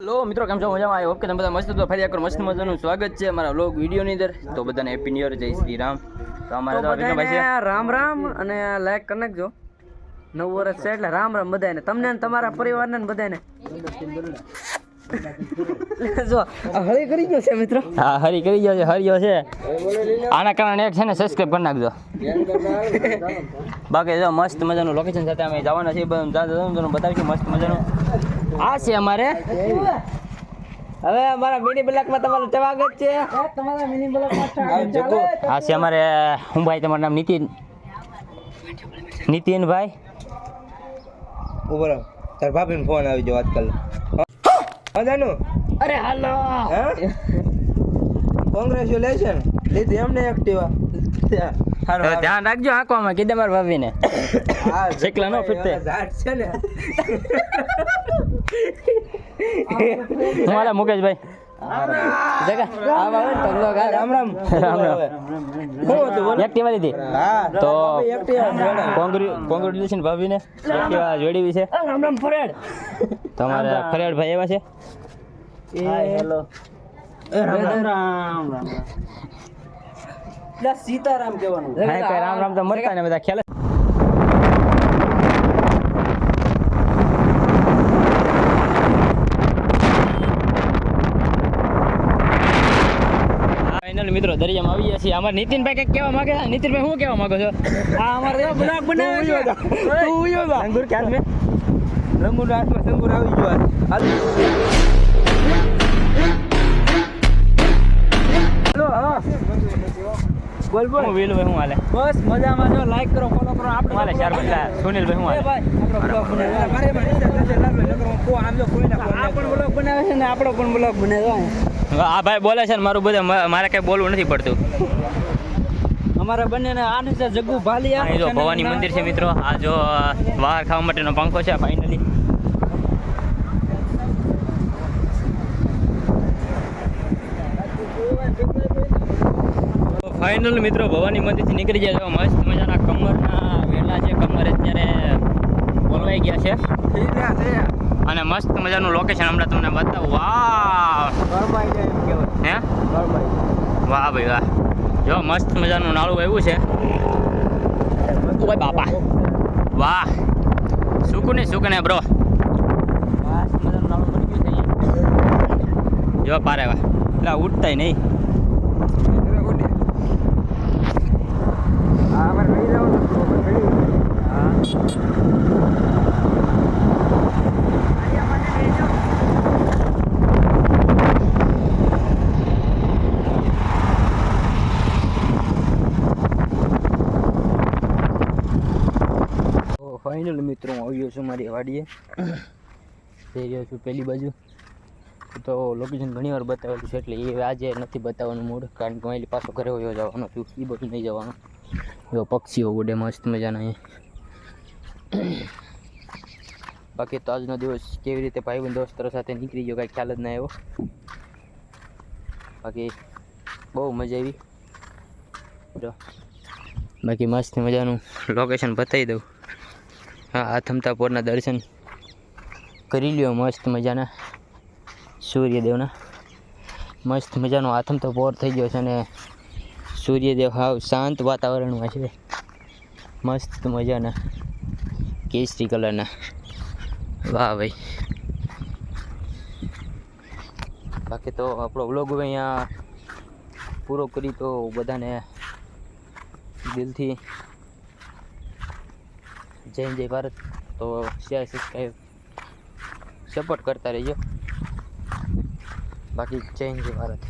Hello મિત્રો, કેમ છો? મજામાં? આઈ હોપ કે તમે બધા મસ્ત. તો ફરી એકવાર મસ્ત મજાનું સ્વાગત છે અમારા વ્લોગ વિડીયોની અંદર. તો બધાને હેપી ન્યુ યર, જય શ્રી રામ. તો અમારે તો વિનોભાઈ છે, રામ રામ અને લાઈક કરી નાખજો. નવું વર્ષ છે એટલે રામ રામ બધાને, તમને ને તમારા પરિવારને બધાને. જો હરી કરી ગયો છે મિત્રો. હા, હરી કરી ગયો છે, હરિયો છે. આના કારણે એક છે ને સબસ્ક્રાઇબ કરી નાખજો. બાકી જો મસ્ત મજાનું લોકેશન સાથે અમે જવાના છીએ, તમને બતાવીશું મસ્ત મજાનું. આ છે અમારે હવે અમારા મિની બ્લોકમાં તમારું સ્વાગત છે. તમારા મિની બ્લોકમાં સ્વાગત છે. આ છે અમારે હું ભાઈ, તમારું નામ નીતિનભાઈ. ઉભો રહો, તાર ભાભીનો ફોન આવી ગયો આજકાલ. મજાનું? અરે હાલો, કોંગ્રેચ્યુલેશન, લીધી એમને એક્ટિવા. ધ્યાન રાખજો આંકવામાં, કીધે મારા ભાભીને. હા, શેકલા નો ફીટતે. ઝાડ છે ને. હું હાલે મુકેશભાઈ. રામ રામ. એક્ટિવા લીધી. હા, તો એક્ટિવા કોંગ્રેચ્યુલેશન ભાભીને, એક્ટિવા જોડી છે. રામ રામ ફરેડ. તમારા ફરિયાદભાઈ એવા છે. હેલો રામ રામ. સીતારામ કહેવાનું. હા, કઈ રામ રામ તો મળતા ને બધા ખ્યાલ. ફાઇનલ મિત્રો દરિયામાં આવી ગયા છીએ. અમારે નીતિનભાઈ કંઈક કહેવા માંગે છે. નીતિનભાઈ શું કહેવા માંગો છો? આ અમારે બ્લોગ બનાવે છે. તું ઉયો જા. અંગુર ક્યાં મે? રંગુર હાથમાં સંગુર આવી ગયો. બોલ બોલ. હું વેલુભાઈ હું હાલે? બસ મજામાં છો. લાઈક કરો, ફોલો કરો. આપણે હું હાલે ચાર બદલા સુનિલભાઈ હું હાલે? આપણો બ્લોગ બનાવે છે ને આપણો પણ બ્લોગ બનાવ્યો. આ ભાઈ બોલે છે ને મારું બધું મારે કઈ બોલવું નથી પડતું. અમારા બંનેને આને છે જગ્ગુ ભાલિયા. અહીં જો ભવાની મંદિર છે મિત્રો. આ જો બહાર ખાવા માટેનો પંખો છે ફાઇનલી. ફાઇનલ મિત્રો ભવાની મંદિરથી નીકળી ગયા છો. મસ્ત મજાના કમરના વેલા છે. કમર અત્યારે બોલવાઈ ગયા છે અને મસ્ત મજાનું લોકેશન હમણાં તમને બતાવું. વાહ હે, વાહ ભાઈ વાહ. જો મસ્ત મજાનું નાળું આવ્યું છે. ઓ ભાઈ બાપા, વાહ. સુકને બ્રો. મસ્ત મજાનું નાળું બની ગયું છે અહીંયા. જો પારે વાહ, એટલે ઉઠતાય નહીં. ફાઇનલ મિત્રો હું આવ્યો છું મારી વાડીએ. જઈ રહ્યો છું પેલી બાજુ. તો લોકેશન ઘણી વાર બતાવેલું છે એટલે એ આજે નથી બતાવવાનું મૂડ, કારણ કે હું એની પાછો ઘરે વયો જવાનો છું. એ બધું નહીં જવાનું. એવો પક્ષીઓ ઉડે મસ્ત મજાના અહીંયા. બાકી તો આજનો દિવસ કેવી રીતે ભાઈબંધ દોસ્તરો સાથે નીકળી ગયો કાંઈ ખ્યાલ જ ના આવ્યો. બાકી બહુ મજા આવી. જો બાકી મસ્ત મજાનું લોકેશન બતાવી દઉં. હા, આથમતાપોરના દર્શન કરી લ્યો. મસ્ત મજાના સૂર્યદેવના. મસ્ત મજાનો આથમતો પોર થઈ ગયો છે અને સૂર્યદેવ હાવ શાંત વાતાવરણમાં છે. મસ્ત મજાના કેસરી કલરના. વાહ ભાઈ. બાકી તો આપણો વ્લોગ અહીંયા પૂરો કરી. તો બધાને દિલથી જય ભારત. તો શેર, સબસ્ક્રાઈબ, સપોર્ટ કરતા રહેજો. બાકી જય ભારત.